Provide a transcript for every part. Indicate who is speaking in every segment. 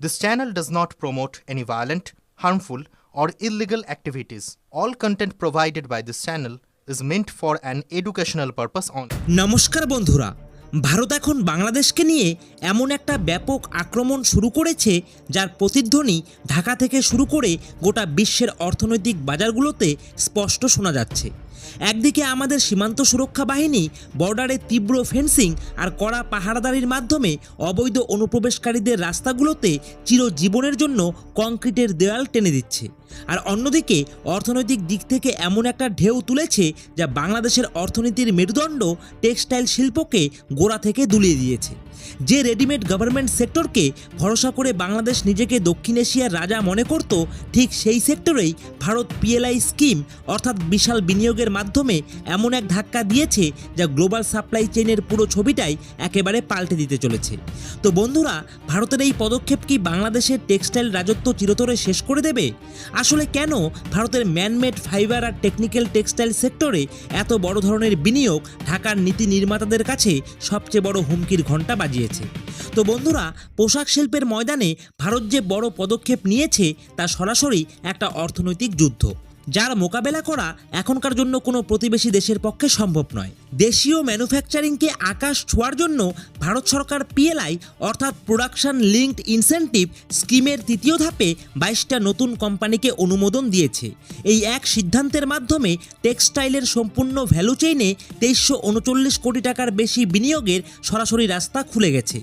Speaker 1: This channel does not promote any violent, harmful, or illegal activities. All content provided by this channel is meant for an educational purpose only.
Speaker 2: নমস্কার বন্ধুরা, ভারত এখন বাংলাদেশকে নিয়ে এমন একটা ব্যাপক আক্রমণ শুরু করেছে যার প্রতিধ্বনি ঢাকা থেকে শুরু করে গোটা বিশ্বের অর্থনৈতিক বাজারগুলোতে স্পষ্ট শোনা যাচ্ছে। একদিকে আমাদের সীমান্ত সুরক্ষা বাহিনী বর্ডারে তীব্র ফেন্সিং আর কড়া পাহারাদারির মাধ্যমে অবৈধ অনুপ্রবেশকারীদের রাস্তাগুলোতে চিরজীবনের জন্য কংক্রিটের দেওয়াল টেনে দিচ্ছে, আর অন্যদিকে অর্থনৈতিক দিক থেকে এমন একটা ঢেউ তুলেছে যা বাংলাদেশের অর্থনীতির মেরুদণ্ড টেক্সটাইল শিল্পকে গোড়া থেকে দুলিয়ে দিয়েছে। যে রেডিমেড গভর্নমেন্ট সেক্টরকে ভরসা করে বাংলাদেশ নিজেকে দক্ষিণ এশিয়ার রাজা মনে করত, ঠিক সেই সেক্টরেই ভারত পিএলআই স্কিম অর্থাৎ বিশাল বিনিয়োগের মাধ্যমে এমন এক ধাক্কা দিয়েছে যা গ্লোবাল সাপ্লাই চেইনের পুরো ছবিটাই একেবারে পাল্টে দিতে চলেছে। তো বন্ধুরা, ভারতের এই পদক্ষেপ কি বাংলাদেশের টেক্সটাইল রাজত্ব চিরতরে শেষ করে দেবে? আসলে কেন ভারতের ম্যানমেড ফাইবার আর টেকনিক্যাল টেক্সটাইল সেক্টরে এত বড় ধরনের বিনিয়োগ ঢাকার নীতি নির্মাতাদের কাছে সবচেয়ে বড় হুমকির ঘণ্টা বাজিয়েছে? তো বন্ধুরা, পোশাক শিল্পের ময়দানে ভারত যে বড় পদক্ষেপ নিয়েছে তা সরাসরি একটা অর্থনৈতিক যুদ্ধ, যার মোকাবেলা করা এখনকার জন্য কোনো প্রতিবেশী দেশের পক্ষে সম্ভব নয়। দেশীয় ম্যানুফ্যাকচারিংকে আকাশ ছোঁয়ার জন্য ভারত সরকার পিএলআই অর্থাৎ প্রোডাকশন লিঙ্কড ইনসেন্টিভ স্কিমের তৃতীয় ধাপে 22টা নতুন কোম্পানিকে অনুমোদন দিয়েছে। এই এক সিদ্ধান্তের মাধ্যমে টেক্সটাইলের সম্পূর্ণ ভ্যালু চেইনে 2339 কোটি টাকার বেশি বিনিয়োগের সরাসরি রাস্তা খুলে গেছে।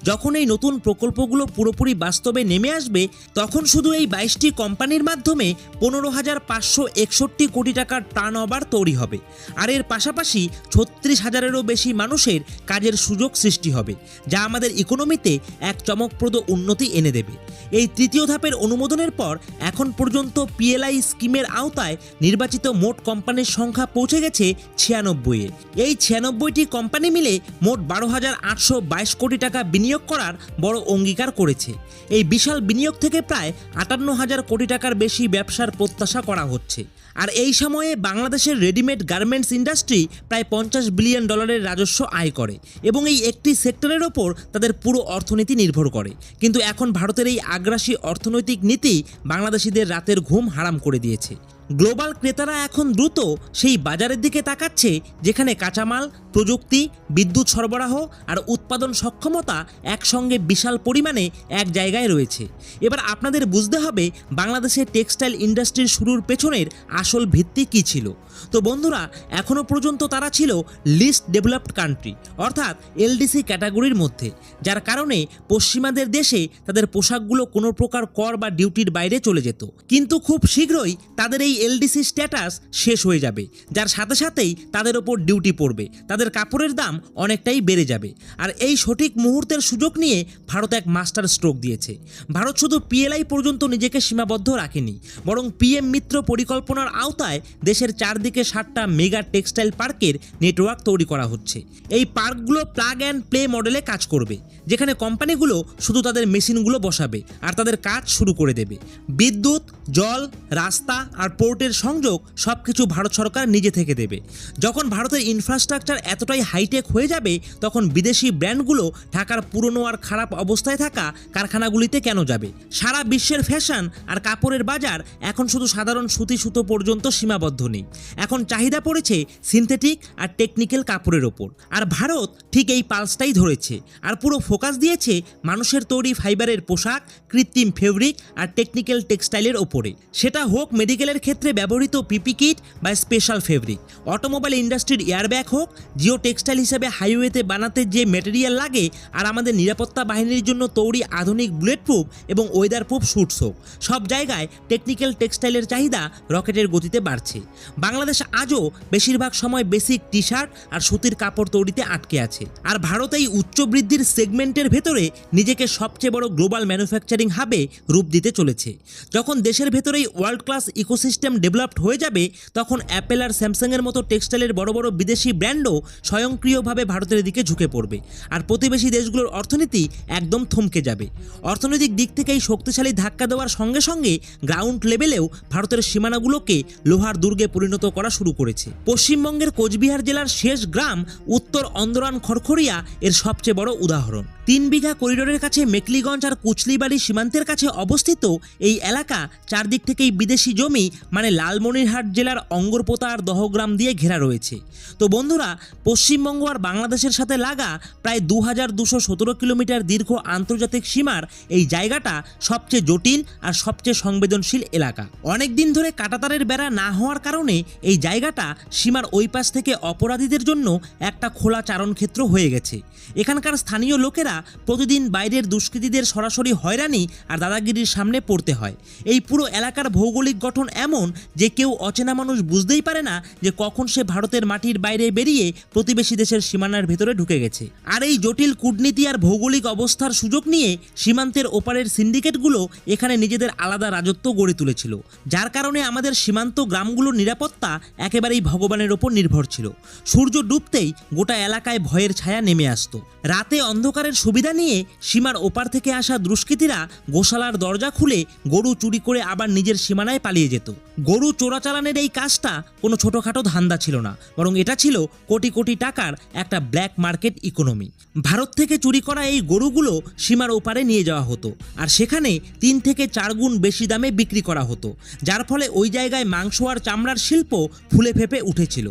Speaker 2: যখন এই নতুন প্রকল্পগুলো পুরোপুরি বাস্তবে নেমে আসবে, তখন শুধু এই 22টি কোম্পানির মাধ্যমে 15,561 কোটি টাকার টার্নওভার তৈরি হবে, আর এর পাশাপাশি 36,000-এরও বেশি মানুষের কাজের সুযোগ সৃষ্টি হবে, যা আমাদের ইকোনমিতে এক চমকপ্রদ উন্নতি এনে দেবে। এই তৃতীয় ধাপের অনুমোদনের পর এখন পর্যন্ত পিএলআই স্কিমের আওতায় নির্বাচিত মোট কোম্পানির সংখ্যা পৌঁছে গেছে 96-এ। এই 96টি কোম্পানি মিলে মোট 12,822 কোটি টাকা বিনিয়োগ করার বড় অঙ্গীকার করেছে। এই বিশাল বিনিয়োগ থেকে প্রায় 58,000 কোটি টাকার বেশি ব্যবসার প্রত্যাশা করা হচ্ছে। আর এই সময়ে বাংলাদেশের রেডিমেড গার্মেন্টস ইন্ডাস্ট্রি প্রায় $50 বিলিয়ন রাজস্ব আয় করে এবং এই একটি সেক্টরের ওপর তাদের পুরো অর্থনীতি নির্ভর করে। কিন্তু এখন ভারতের এই আগ্রাসী অর্থনৈতিক নীতি বাংলাদেশিদের রাতের ঘুম হারাম করে দিয়েছে। গ্লোবাল ক্রেতারা এখন দ্রুত সেই বাজারের দিকে তাকাচ্ছে যেখানে কাঁচামাল, প্রযুক্তি, বিদ্যুৎ সরবরাহ আর উৎপাদন সক্ষমতা একসঙ্গে বিশাল পরিমাণে এক জায়গায় রয়েছে। এবার আপনাদের বুঝতে হবে বাংলাদেশের টেক্সটাইল ইন্ডাস্ট্রির শুরুর পেছনের আসল ভিত্তি কী ছিল। তো বন্ধুরা, এখনও পর্যন্ত তারা ছিল লিস্ট ডেভেলপড কান্ট্রি অর্থাৎ এলডিসি ক্যাটাগরির মধ্যে, যার কারণে পশ্চিমাদের দেশে তাদের পোশাকগুলো কোনো প্রকার কর বা ডিউটির বাইরে চলে যেত। কিন্তু খুব শীঘ্রই তাদের এই এলডিসি স্ট্যাটাস শেষ হয়ে যাবে, যার সাথে সাথেই তাদের ওপর ডিউটি পড়বে, তাদের কাপড়ের দাম অনেকটাই বেড়ে যাবে। আর এই সঠিক মুহূর্তের সুযোগ নিয়ে ভারত এক মাস্টার স্ট্রোক দিয়েছে। ভারত শুধু পিএলআই পর্যন্ত নিজেকে সীমাবদ্ধ রাখেনি, বরং পিএম মিত্র পরিকল্পনার আওতায় দেশের চারদিকে 7টা মেগা টেক্সটাইল পার্কের নেটওয়ার্ক তৈরি করা হচ্ছে। এই পার্কগুলো প্লাগ অ্যান্ড প্লে মডেলে কাজ করবে, যেখানে কোম্পানিগুলো শুধু তাদের মেশিনগুলো বসাবে আর তাদের কাজ শুরু করে দেবে। বিদ্যুৎ, জল, রাস্তা আর পোর্টের সংযোগ সবকিছু ভারত সরকার নিজে থেকে দেবে। যখন ভারতের ইনফ্রাস্ট্রাকচার এতটাই হাইটেক হয়ে যাবে, তখন বিদেশি ব্র্যান্ডগুলো ঢাকার পুরনো আর খারাপ অবস্থায় থাকা কারখানাগুলিতে কেন যাবে? সারা বিশ্বের ফ্যাশন আর কাপড়ের বাজার এখন শুধু সাধারণ সুতি সুতো পর্যন্ত সীমাবদ্ধ নেই। এখন চাহিদা পড়েছে সিনথেটিক আর টেকনিক্যাল কাপড়ের ওপর, আর ভারত ঠিক এই পালসটাই ধরেছে আর পুরো ফোকাস দিয়েছে মানুষের তৈরি ফাইবারের পোশাক, কৃত্রিম ফেব্রিক আর টেকনিক্যাল টেক্সটাইলের ওপরে। সেটা হোক মেডিকেলের ক্ষেত্রে ব্যবহৃত পিপি কিট বা স্পেশাল ফেব্রিক, অটোমোবাইল ইন্ডাস্ট্রির এয়ারব্যাগ হোক, জিও টেক্সটাইল হিসেবে হাইওয়েতে বানাতে যে মেটেরিয়াল লাগে, আর আমাদের নিরাপত্তা বাহিনীর জন্য তৈরি আধুনিক বুলেট প্রুফ এবং ওয়েদার প্রুফ স্যুটস হোক, সব জায়গায় টেকনিক্যাল টেক্সটাইলের চাহিদা রকেটের গতিতে বাড়ছে। বাংলাদেশ আজও বেশিরভাগ সময় বেসিক টি শার্ট আর সুতির কাপড় তৈরিতে আটকে আছে, আর ভারত এই উচ্চ বৃদ্ধির সেগমেন্টের ভেতরে নিজেকে সবচেয়ে বড় গ্লোবাল ম্যানুফ্যাকচারিং হাবে রূপ দিতে চলেছে। যখন দেশের ভেতরেই world class ecosystem system developed হয়ে যাবে, তখন অ্যাপেল আর স্যামসাংয়ের মতো টেক্সটাইলের বড় বড় বিদেশি ব্র্যান্ডও স্বয়ংক্রিয়ভাবে ভারতের দিকে ঝুঁকে পড়বে, আর প্রতিবেশী দেশগুলোর অর্থনীতি একদম থমকে যাবে। অর্থনৈতিক দিক থেকে এই শক্তিশালী ধাক্কা দেওয়ার সঙ্গে সঙ্গে গ্রাউন্ড লেভেলেও ভারতের সীমানাগুলোকে লোহার দুর্গে পরিণত করা শুরু করেছে। পশ্চিমবঙ্গের কোচবিহার জেলার শেষ গ্রাম উত্তর অন্দরান খড়খড়িয়া এর সবচেয়ে বড় উদাহরণ। 3 বিঘা করিডোরের কাছে মেকলিগঞ্জ আর কুচলিবাড়ি সীমান্তের কাছে অবস্থিত এই এলাকা চারদিক থেকেই বিদেশি জমি মানে লালমনিরহাট জেলার অঙ্গরপোতা আর দহগ্রাম দিয়ে ঘেরা রয়েছে। তো বন্ধুরা, পশ্চিমবঙ্গ আর বাংলাদেশের সাথে লাগা প্রায় 2217 কিলোমিটার দীর্ঘ আন্তর্জাতিক সীমার এই জায়গাটা সবচেয়ে জটিল আর সবচেয়ে সংবেদনশীল এলাকা। অনেক দিন ধরে কাঁটাতারের বেড়া না হওয়ার কারণে এই জায়গাটা সীমার ওই পাশ থেকে অপরাধীদের জন্য একটা খোলা চারণক্ষেত্র হয়ে গেছে। এখানকার স্থানীয় লোকেরা প্রতিদিন বাইরের দুষ্কৃতীদের সরাসরি হয়রানি আর দাদাগিরির সামনে পড়তে হয়। এই পুরো এলাকার ভৌগোলিক গঠন এমন যে কেউ অচেনা মানুষ বুঝতেই পারে না যে কখন সে ভারতের মাটির বাইরে বেরিয়ে প্রতিবেশী দেশের সীমানার ভেতরে ঢুকে গেছে। আর এই জটিল কূটনীতি আর ভৌগোলিক অবস্থার সুযোগ নিয়ে সীমান্তের ওপারের সিন্ডিকেটগুলো এখানে নিজেদের আলাদা রাজত্ব গড়ে তুলেছিল, যার কারণে আমাদের সীমান্ত গ্রামগুলোর নিরাপত্তা একেবারেই ভগবানের ওপর নির্ভর ছিল। সূর্য ডুবতেই গোটা এলাকায় ভয়ের ছায়া নেমে আসতো। রাতে অন্ধকারের সুবিধা নিয়ে সীমার ওপার থেকে আসা দুষ্কৃতীরা গোশালার দরজা খুলে গরু চুরি করে আবার নিজের সীমানায় পালিয়ে যেত। গরু চোরাচালানের এই কাজটা কোনো ছোটোখাটো ধান্দা ছিল না, বরং এটা ছিল কোটি কোটি টাকার একটা ব্ল্যাক মার্কেট ইকোনমি। ভারত থেকে চুরি করা এই গরুগুলো সীমার ওপারে নিয়ে যাওয়া হতো, আর সেখানে 3 থেকে 4 গুণ বেশি দামে বিক্রি করা হতো, যার ফলে ওই জায়গায় মাংস আর চামড়ার শিল্প ফুলে ফেপে উঠেছিল।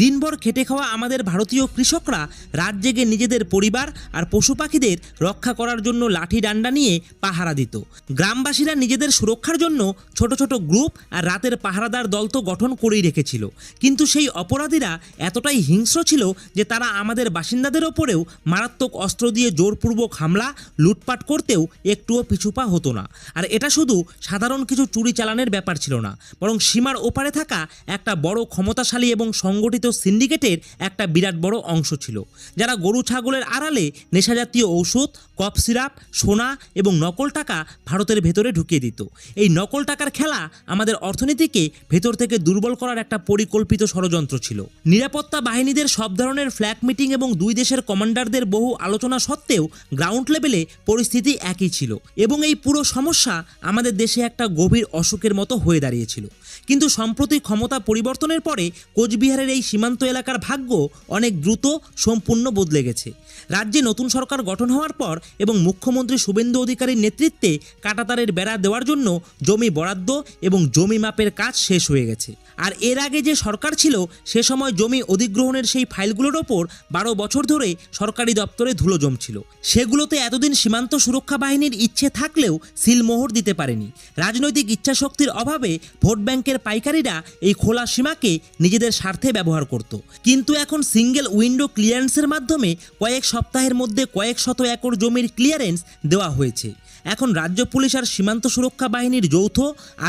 Speaker 2: দিনভর খেটে খাওয়া আমাদের ভারতীয় কৃষকরা রাত জেগে নিজেদের পরিবার আর পশু পাখিদের রক্ষা করার জন্য লাঠি ডান্ডা নিয়ে পাহারা দিত। গ্রামবাসীরা নিজেদের সুরক্ষার জন্য ছোট ছোট গ্রুপ আর রাতের পাহারাদার দল তো গঠন করেই রেখেছিল, কিন্তু সেই অপরাধীরা এতটাই হিংস্র ছিল যে তারা আমাদের বাসিন্দাদের ওপরেও মারাত্মক অস্ত্র দিয়ে জোরপূর্বক হামলা লুটপাট করতেও একটুও পিছুপা হতো না। আর এটা শুধু সাধারণ কিছু চুরি চালানের ব্যাপার ছিল না, বরং সীমার ওপারে থাকা একটা বড় ক্ষমতাশালী এবং সংগঠিত সিন্ডিকেটের একটা বিরাট বড় অংশ ছিল, যারা গরু ছাগলের আড়ালে নেশাজাতীয় ঔষধ, কফ সিরাপ, সোনা এবং নকল টাকা ভারতের ভেতরে ঢুকিয়ে দিত। এই নকল টাকার খেলা আমাদের অর্থনীতিকে ভেতর থেকে দুর্বল করার একটা পরিকল্পিত ষড়যন্ত্র ছিল। নিরাপত্তা বাহিনীদের সব ধরনের ফ্ল্যাগ মিটিং এবং দুই দেশের কমান্ডারদের বহু আলোচনা সত্ত্বেও গ্রাউন্ড লেভেলে পরিস্থিতি একই ছিল, এবং এই পুরো সমস্যা আমাদের দেশে একটা গভীর অসুখের মতো হয়ে দাঁড়িয়েছিল। কিন্তু সম্প্রতি ক্ষমতা পরিবর্তনের পরে কোচবিহারের এই সীমান্ত এলাকার ভাগ্য অনেক দ্রুত সম্পূর্ণ বদলে গেছে। রাজ্যে নতুন সরকার গঠন হওয়ার পর এবং মুখ্যমন্ত্রী শুভেন্দু অধিকারীর নেতৃত্বে কাঁটাতারের বেড়া দেওয়ার জন্য জমি বরাদ্দ এবং জমি মাপের কাজ শেষ হয়ে গেছে। আর এর আগে যে সরকার ছিল সে সময় জমি অধিগ্রহণের সেই ফাইলগুলোর ওপর 12 বছর ধরে সরকারি দপ্তরে ধুলো জমছিল। সেগুলোতে এতদিন সীমান্ত সুরক্ষা বাহিনীর ইচ্ছে থাকলেও সিলমোহর দিতে পারেনি। রাজনৈতিক ইচ্ছাশক্তির অভাবে ভোট ব্যাংকের পাইকারীরা এই খোলা সীমাকে নিজেদের স্বার্থে ব্যবহার করত। কিন্তু এখন সিঙ্গেল উইন্ডো ক্লিয়ারেন্সের মাধ্যমে কয়েক সপ্তাহের মধ্যে কয়েক শত একর জমির ক্লিয়ারেন্স দেওয়া হয়েছে। এখন রাজ্য পুলিশ আর সীমান্ত সুরক্ষা বাহিনীর যৌথ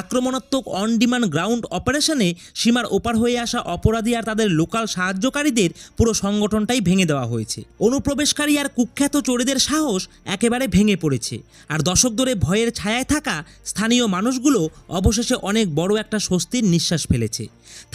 Speaker 2: আক্রমণাত্মক অন ডিমান্ড গ্রাউন্ড অপারেশনে সীমার ওপার হয়ে আসা অপরাধী আর তাদের লোকাল সাহায্যকারীদের পুরো সংগঠনটাই ভেঙে দেওয়া হয়েছে। অনুপ্রবেশকারী আর কুখ্যাত চোরেদের সাহস একেবারে ভেঙে পড়েছে, আর দশক ধরে ভয়ের ছায়ায় থাকা স্থানীয় মানুষগুলো অবশেষে অনেক বড় একটা স্বস্তির নিঃশ্বাস ফেলেছে।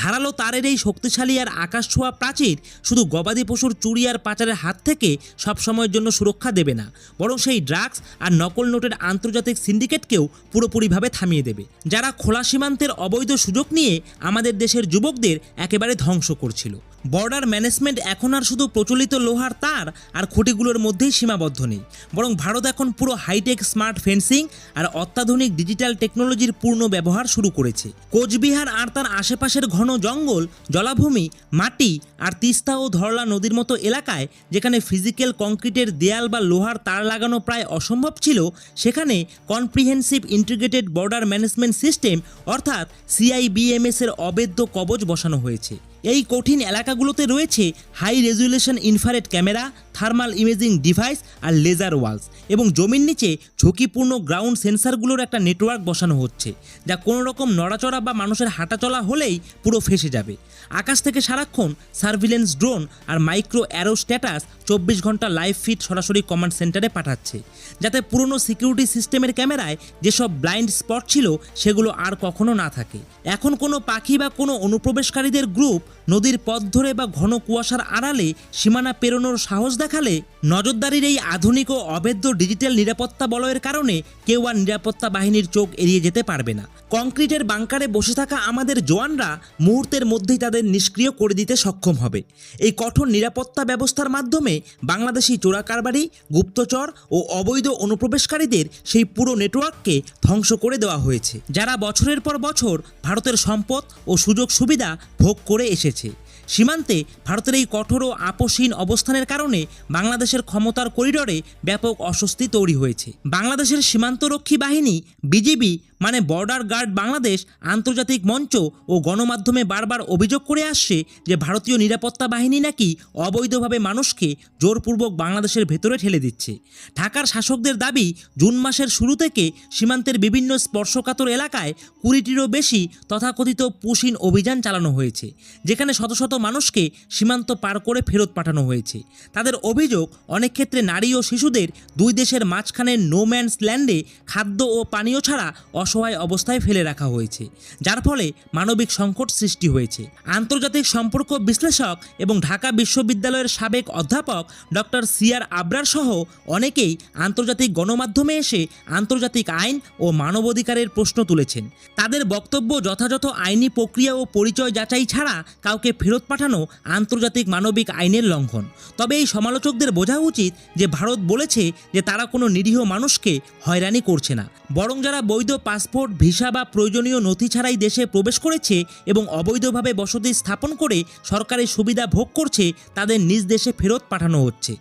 Speaker 2: ধারালো তারের এই শক্তিশালী আর আকাশ ছোঁয়া প্রাচীর শুধু গবাদি পশুর চুরি আর পাচারের হাত থেকে সবসময়ের জন্য সুরক্ষা দেবে না, বরং সেই ড্রাগস আর নকল নোটের আন্তর্জাতিক সিন্ডিকেটকেও পুরোপুরিভাবে থামিয়ে দেবে, যারা খোলা সীমান্তের অবৈধ সুযোগ নিয়ে আমাদের দেশের যুবকদের একেবারে ধ্বংস করছিল। বর্ডার ম্যানেজমেন্ট এখন আর শুধু প্রচলিত লোহার তার আর খুঁটিগুলোর মধ্যেই সীমাবদ্ধ নেই, বরং ভারত এখন পুরো হাইটেক স্মার্ট ফেন্সিং আর অত্যাধুনিক ডিজিটাল টেকনোলজির পূর্ণ ব্যবহার শুরু করেছে। কোচবিহার আর তার আশেপাশের ঘন জঙ্গল, জলাভূমি, মাটি আর তিস্তা ও ধরলা নদীর মতো এলাকায় যেখানে ফিজিক্যাল কংক্রিটের দেয়াল বা লোহার তার লাগানো প্রায় অসম্ভব ছিল, সেখানে comprehensive integrated border management system অর্থাৎ CIBMS এর অবেদ্য কবচ বসানো হয়েছে। এই কঠিন এলাকাগুলোতে রয়েছে high resolution infrared camera, thermal imaging device আর লেজার ওয়ালস, এবং জমির নিচে ঝুঁকিপূর্ণ গ্রাউন্ড সেন্সারগুলোর একটা নেটওয়ার্ক বসানো হচ্ছে, যা কোনো রকম নড়াচড়া বা মানুষের হাঁটাচলা হলেই পুরো ফেসে যাবে। আকাশ থেকে সারাক্ষণ সার্ভিলেন্স ড্রোন আর মাইক্রো অ্যারো স্ট্যাটাস 24 ঘন্টা লাইভ ফিড সরাসরি কমান্ড সেন্টারে পাঠাচ্ছে, যাতে পুরনো সিকিউরিটি সিস্টেমের ক্যামেরায় যেসব ব্লাইন্ড স্পট ছিল সেগুলো আর কখনো না থাকে। এখন কোনো পাখি বা কোনো অনুপ্রবেশকারীদের গ্রুপ নদীর পথ ধরে বা ঘন কুয়াশার আড়ালে সীমানা পেরোনোর সাহস দেখালে নজরদারির এই আধুনিক ও অভেদ্য ডিজিটাল নিরাপত্তা বলয়ের কারণে কেউ আর নিরাপত্তা বাহিনীর চোখ এড়িয়ে যেতে পারবে না। কংক্রিটের বাংকারে বসে থাকা আমাদের জওয়ানরা মুহূর্তের মধ্যেই তাদের নিষ্ক্রিয় করে দিতে সক্ষম হবে। এই কঠোর নিরাপত্তা ব্যবস্থার মাধ্যমে বাংলাদেশি চোরাকারবারি, গুপ্তচর ও অবৈধ অনুপ্রবেশকারীদের সেই পুরো নেটওয়ার্ককে ধ্বংস করে দেওয়া হয়েছে, যারা বছরের পর বছর ভারতের সম্পদ ও সুযোগ সুবিধা ভোগ করে এসেছে। সীমান্তে ভারতের এই কঠোর ও আপোষহীন অবস্থানের কারণে বাংলাদেশের ক্ষমতার করিডোরে ব্যাপক অস্বস্তি তৈরি হয়েছে। বাংলাদেশের সীমান্তরক্ষী বাহিনী বিজিবি মানে বর্ডার গার্ড বাংলাদেশ আন্তর্জাতিক মঞ্চ ও গণমাধ্যমে বারবার অভিযোগ করে আসছে যে ভারতীয় নিরাপত্তা বাহিনী নাকি অবৈধভাবে মানুষকে জোরপূর্বক বাংলাদেশের ভেতরে ঠেলে দিচ্ছে। ঢাকার শাসকদের দাবি, জুন মাসের শুরু থেকে সীমান্তের বিভিন্ন স্পর্শকাতর এলাকায় 20টিরও বেশি তথাকথিত পুশিন অভিযান চালানো হয়েছে, যেখানে শত শত মানুষকে সীমান্ত পার করে ফেরত পাঠানো হয়েছে। তাদের অভিযোগ, অনেক ক্ষেত্রে নারী ও শিশুদের দুই দেশের মাঝখানে নো ম্যানস ল্যান্ডে খাদ্য ও পানীয় ছাড়া অসহায় অবস্থায় ফেলে রাখা হয়েছে, যার ফলে মানবিক সংকট সৃষ্টি হয়েছে। আন্তর্জাতিক সম্পর্ক বিশ্লেষক এবং ঢাকা বিশ্ববিদ্যালয়ের সাবেক অধ্যাপক ডক্টর সিআর আবরার সহ অনেকেই আন্তর্জাতিক গণমাধ্যমে এসে আন্তর্জাতিক আইন ও মানবাধিকারের প্রশ্ন তুলেছেন। তাদের বক্তব্য, যথাযথ আইনি প্রক্রিয়া ও পরিচয় যাচাই ছাড়া কাউকে ফেরত পাঠানো আন্তর্জাতিক মানবিক আইনের লঙ্ঘন। তবে এই সমালোচকদের বোঝা উচিত যে ভারত বলেছে যে তারা কোনো নিরীহ মানুষকে হয়রানি করছে না, বরং যারা বৈধ পাসপোর্ট, ভিসা বা প্রয়োজনীয় নথি ছাড়াই দেশে প্রবেশ করেছে এবং অবৈধভাবে বসতি স্থাপন করে সরকারি সুবিধা ভোগ করছে তাদের নিজ দেশে ফেরত পাঠানো হচ্ছে।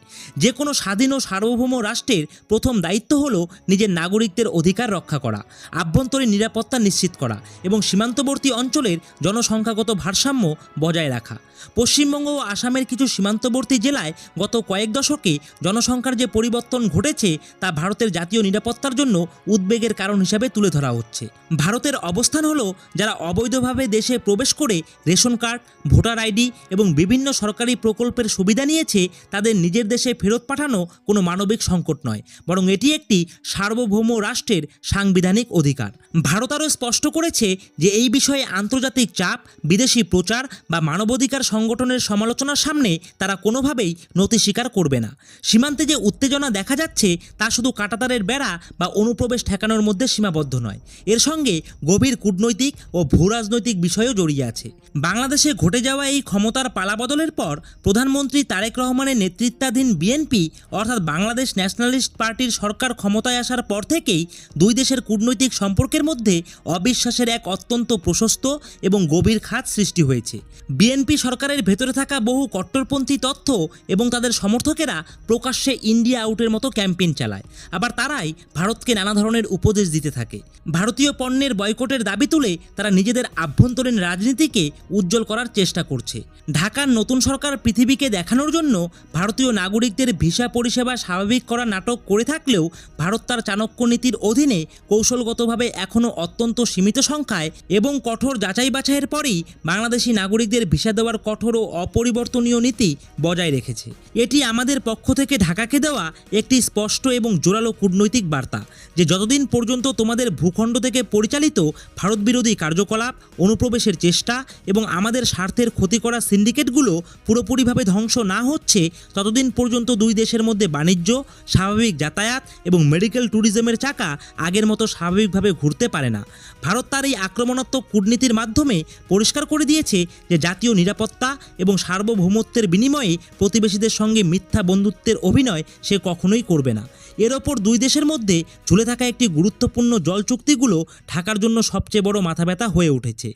Speaker 2: যে কোনো স্বাধীন ও সার্বভৌম রাষ্ট্রের প্রথম দায়িত্ব হলো নিজের নাগরিকদের অধিকার রক্ষা করা, আভ্যন্তরীণ নিরাপত্তা নিশ্চিত করা এবং সীমান্তবর্তী অঞ্চলের জনসংখ্যাগত ভারসাম্য বজায় রাখা। পশ্চিমবঙ্গ ও আসামের কিছু সীমান্তবর্তী জেলায় গত কয়েক দশকে জনসংখ্যার যে পরিবর্তন ঘটেছে তা ভারতের জাতীয় নিরাপত্তার জন্য উদ্বেগের কারণ হিসাবে তুলে ধরা হচ্ছে। ভারতের অবস্থান হলো, যারা অবৈধভাবে দেশে প্রবেশ করে রেশন কার্ড, ভোটার আইডি এবং বিভিন্ন সরকারি প্রকল্পের সুবিধা নিয়েছে তাদের নিজের দেশে ফেরত পাঠানো কোনো মানবিক সংকট নয়, বরং এটি একটি সার্বভৌম রাষ্ট্রের সাংবিধানিক অধিকার। ভারত আরও স্পষ্ট করেছে যে এই বিষয়ে আন্তর্জাতিক চাপ, বিদেশি প্রচার বা মানবাধিকার সংগঠনের সমালোচনার সামনে তারা কোনোভাবেই নতি স্বীকার করবে না। সীমান্তে যে উত্তেজনা দেখা যাচ্ছে তা শুধু কাঁটাতারের বেড়া বা অনুপ্রবেশ ঠেকানোর মধ্যে সীমাবদ্ধ নয়, এর সঙ্গে গভীর কূটনৈতিক ও ভূরাজনৈতিক বিষয়ও জড়িয়ে আছে। বাংলাদেশে ঘটে যাওয়া এই ক্ষমতার পালাবদলের পর প্রধানমন্ত্রী তারেক রহমানের নেতৃত্বাধীন বিএনপি অর্থাৎ বাংলাদেশ ন্যাশনালিস্ট পার্টির সরকার ক্ষমতায় আসার পর থেকেই দুই দেশের কূটনৈতিক সম্পর্কের মধ্যে অবিশ্বাসের এক অত্যন্ত প্রশস্ত এবং গভীর খাত সৃষ্টি হয়েছে। বিএনপি সরকারের ভেতরে থাকা বহু কট্টরপন্থী তথ্য এবং তাদের সমর্থকেরা প্রকাশ্যে ইন্ডিয়া আউটের মতো ক্যাম্পেইন চালায়, আবার তারাই ভারতকে নানা ধরনের উপদেশ দিতে থাকে। ভারতীয় পণ্যের বয়কটের দাবি তুলে তারা নিজেদের আভ্যন্তরীণ রাজনীতিকে উজ্জ্বল করার চেষ্টা করছে। ঢাকার নতুন সরকার পৃথিবীকে দেখানোর জন্য ভারতীয় নাগরিকদের ভিসা পরিষেবা স্বাভাবিক করার নাটক করে থাকলেও ভারত তার চাণক্য নীতির অধীনে কৌশলগতভাবে এখনও অত্যন্ত সীমিত সংখ্যায় এবং কঠোর যাচাই বাছাইয়ের পরেই বাংলাদেশি নাগরিকদের ভিসা দেওয়ার কঠোর ও অপরিবর্তনীয় নীতি বজায় রেখেছে। এটি আমাদের পক্ষ থেকে ঢাকাকে দেওয়া একটি স্পষ্ট এবং জোরালো কূটনৈতিক বার্তা যে যতদিন পর্যন্ত তোমাদের ভূখণ্ড থেকে পরিচালিত ভারতবিরোধী কার্যকলাপ, অনুপ্রবেশের চেষ্টা এবং আমাদের স্বার্থের ক্ষতি করা সিন্ডিকেটগুলো পুরোপুরিভাবে ধ্বংস না হচ্ছে, ততদিন পর্যন্ত দুই দেশের মধ্যে বাণিজ্য, স্বাভাবিক যাতায়াত এবং মেডিকেল ট্যুরিজমের চাকা আগের মতো স্বাভাবিকভাবে ঘুরতে পারে না। ভারত তার এই আক্রমণাত্মক কূটনীতির মাধ্যমে পরিষ্কার করে দিয়েছে যে জাতীয় নিরাপত্তা এবং সার্বভৌমত্বের বিনিময়ে প্রতিবেশীদের সঙ্গে মিথ্যা বন্ধুত্বের অভিনয় সে কখনোই করবে না। এর ওপর দুই দেশের মধ্যে ঝুলে থাকা একটি গুরুত্বপূর্ণ জল চুক্তিগুলো ঢাকার জন্য সবচেয়ে বড় মাথাব্যথা হয়ে উঠেছে।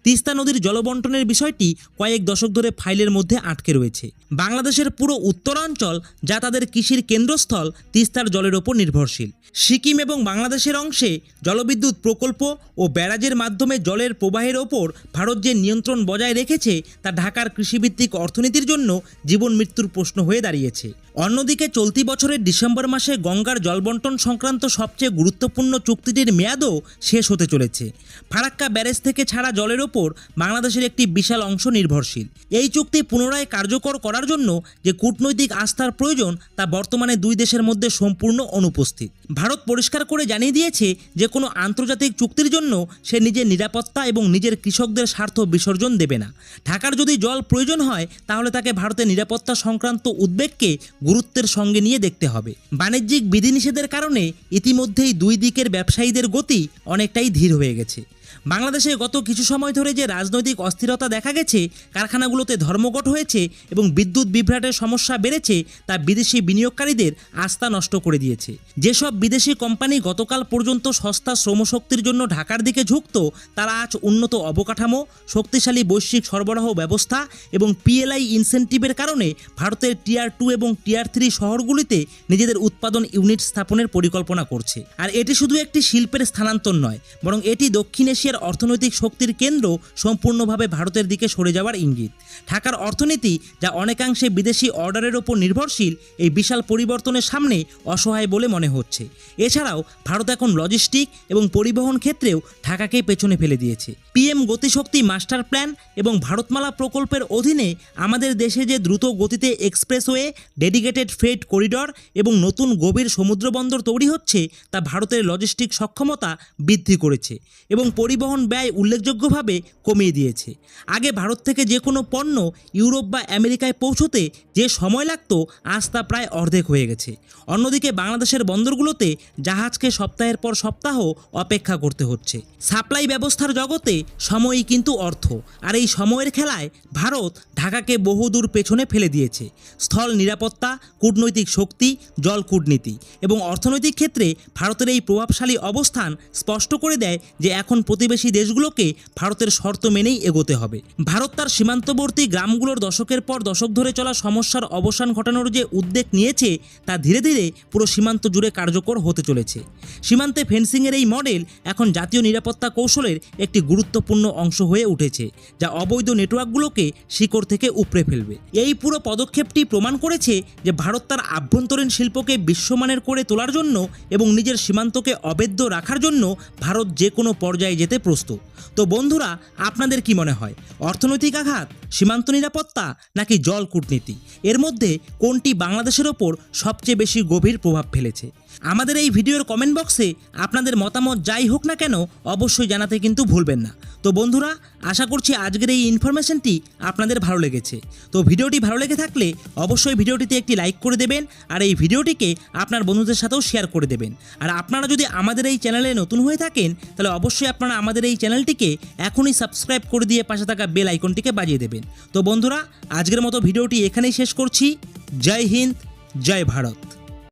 Speaker 2: তিস্তা নদীর জলবন্টনের বিষয়টি কয়েক দশক ধরে ফাইলের মধ্যে আটকে রয়েছে। বাংলাদেশের পুরো উত্তরাঞ্চল, যা তাদের কৃষির কেন্দ্রস্থল, তিস্তার জলের ওপর নির্ভরশীল। সিকিম এবং বাংলাদেশের অংশে জলবিদ্যুৎ প্রকল্প ও ব্যারাজের মাধ্যমে জলের প্রবাহের ওপর ভারত যে নিয়ন্ত্রণ বজায় রেখেছে, তা ঢাকার কৃষিভিত্তিক অর্থনীতির জন্য জীবন মৃত্যুর প্রশ্ন হয়ে দাঁড়িয়েছে। অন্যদিকে চলতি বছরের ডিসেম্বর মাসে গঙ্গার জলবন্টন সংক্রান্ত সবচেয়ে গুরুত্বপূর্ণ চুক্তিটির মেয়াদও শেষ হতে চলেছে। ফারাক্কা ব্যারেজ থেকে ছাড়া জলের ওপর বাংলাদেশের একটি বিশাল অংশ নির্ভরশীল। এই চুক্তি পুনরায় কার্যকর করার জন্য যে কূটনৈতিক আস্থার প্রয়োজন, তা বর্তমানে দুই দেশের মধ্যে সম্পূর্ণ অনুপস্থিত। ভারত পরিষ্কার করে জানিয়ে দিয়েছে যে কোনো আন্তর্জাতিক চুক্তির জন্য সে নিজের নিরাপত্তা এবং নিজের কৃষকদের স্বার্থ বিসর্জন দেবে না। ঢাকার যদি জল প্রয়োজন হয়, তাহলে তাকে ভারতের নিরাপত্তা সংক্রান্ত উদ্বেগকে গুরুত্বের সঙ্গে নিয়ে দেখতে হবে। বাণিজ্যিক বিধিনিষেধের কারণে ইতিমধ্যেই দুই দিকের ব্যবসায়ীদের গতি অনেকটাই ধীর হয়ে গেছে। বাংলাদেশে গত কিছু সময় ধরে যে রাজনৈতিক অস্থিরতা দেখা গেছে, কারখানাগুলোতে ধর্মঘট হয়েছে এবং বিদ্যুৎ বিভ্রাটের সমস্যা বেড়েছে, তা বিদেশি বিনিয়োগকারীদের আস্থা নষ্ট করে দিয়েছে। যেসব বিদেশি কোম্পানি গতকাল পর্যন্ত সস্তা শ্রমশক্তির জন্য ঢাকার দিকে ঝুঁকত, তারা আজ উন্নত অবকাঠামো, শক্তিশালী বৈশ্বিক সরবরাহ ব্যবস্থা এবং পিএলআই ইনসেন্টিভের কারণে ভারতের টিয়ার 2 এবং টিয়ার 3 শহরগুলিতে নিজেদের উৎপাদন ইউনিট স্থাপনের পরিকল্পনা করছে। আর এটি শুধু একটি শিল্পের স্থানান্তর নয়, বরং এটি দক্ষিণ এশিয়ার অর্থনৈতিক শক্তির কেন্দ্র সম্পূর্ণভাবে ভারতের দিকে সরে যাওয়ার ইঙ্গিত। ঢাকার অর্থনীতি, যা অনেকাংশে বিদেশি অর্ডারের ওপর নির্ভরশীল, এই বিশাল পরিবর্তনের সামনে অসহায় বলে মনে হচ্ছে। এছাড়াও ভারত এখন লজিস্টিক এবং পরিবহন ক্ষেত্রেও ঢাকাকে পেছনে ফেলে দিয়েছে। পিএম গতিশক্তি মাস্টার প্ল্যান এবং ভারতমালা প্রকল্পের অধীনে আমাদের দেশে যে দ্রুত গতিতে এক্সপ্রেসওয়ে, ডেডিকেটেড ফ্রেট করিডর এবং নতুন গভীর সমুদ্রবন্দর তৈরি হচ্ছে, তা ভারতের লজিস্টিক সক্ষমতা বৃদ্ধি করেছে এবং পরিবহন ব্যয় উল্লেখযোগ্যভাবে কমিয়ে দিয়েছে। আগে ভারত থেকে যে কোনো পণ্য ইউরোপ বা আমেরিকায় পৌঁছতে যে সময় লাগত, আজ তা প্রায় অর্ধেক হয়ে গেছে। অন্যদিকে বাংলাদেশের বন্দরগুলোতে জাহাজকে সপ্তাহের পর সপ্তাহ অপেক্ষা করতে হচ্ছে। সাপ্লাই ব্যবস্থার জগতে সময়ই কিন্তু অর্থ, আর এই সময়ের খেলায় ভারত ঢাকাকে বহুদূর পেছনে ফেলে দিয়েছে। স্থল নিরাপত্তা, কূটনৈতিক শক্তি, জল কূটনীতি এবং অর্থনৈতিক ক্ষেত্রে ভারতের এই প্রভাবশালী অবস্থান স্পষ্ট করে দেয় যে এখন প্রতিবেশী দেশগুলোকে ভারতের শর্ত মেনেই এগোতে হবে। ভারত তার সীমান্তবর্তী গ্রামগুলোর দশকের পর দশক ধরে চলা সমস্যার অবসান ঘটানোর যে উদ্যোগ নিয়েছে, তা ধীরে ধীরে পুরো সীমান্ত জুড়ে কার্যকর হতে চলেছে। সীমান্তে ফেন্সিংয়ের এই মডেল এখন জাতীয় নিরাপত্তা কৌশলের একটি গুরুত্বপূর্ণ অংশ হয়ে উঠেছে, যা অবৈধ নেটওয়ার্কগুলোকে শিকড় থেকে উপড়ে ফেলবে। এই পুরো পদক্ষেপটি প্রমাণ করেছে যে ভারত তার আভ্যন্তরীণ শিল্পকে বিশ্বমানের করে তোলার জন্য এবং নিজের সীমান্তকে অবেদ্য রাখার জন্য ভারত যে কোনো পর্যায়ে যেতে প্রস্তুত। তো বন্ধুরা, আপনাদের কি মনে হয়, অর্থনৈতিক আঘাত, সীমান্ত নিরাপত্তা নাকি জল কূটনীতি, এর মধ্যে কোনটি বাংলাদেশের ওপর সবচেয়ে বেশি গভীর প্রভাব ফেলেছে? আমাদের এই ভিডিওর কমেন্ট বক্সে আপনাদের মতামত যাই হোক না কেন অবশ্যই জানাতে কিন্তু ভুলবেন না। তো বন্ধুরা, আশা করছি আজকের এই ইনফরমেশনটি আপনাদের ভালো লেগেছে। তো ভিডিওটি ভালো লেগে থাকলে অবশ্যই ভিডিওটিতে একটি লাইক করে দেবেন আর এই ভিডিওটিকে আপনার বন্ধুদের সাথেও শেয়ার করে দেবেন। আর আপনারা যদি আমাদের এই চ্যানেলে নতুন হয়ে থাকেন, তাহলে অবশ্যই আপনারা আমাদের এই চ্যানেলটিকে এখনই সাবস্ক্রাইব করে দিয়ে পাশে থাকা বেল আইকনটিকে বাজিয়ে দেবেন। তো বন্ধুরা, আজকের মতো ভিডিওটি এখানেই শেষ করছি। জয় হিন্দ, জয় ভারত।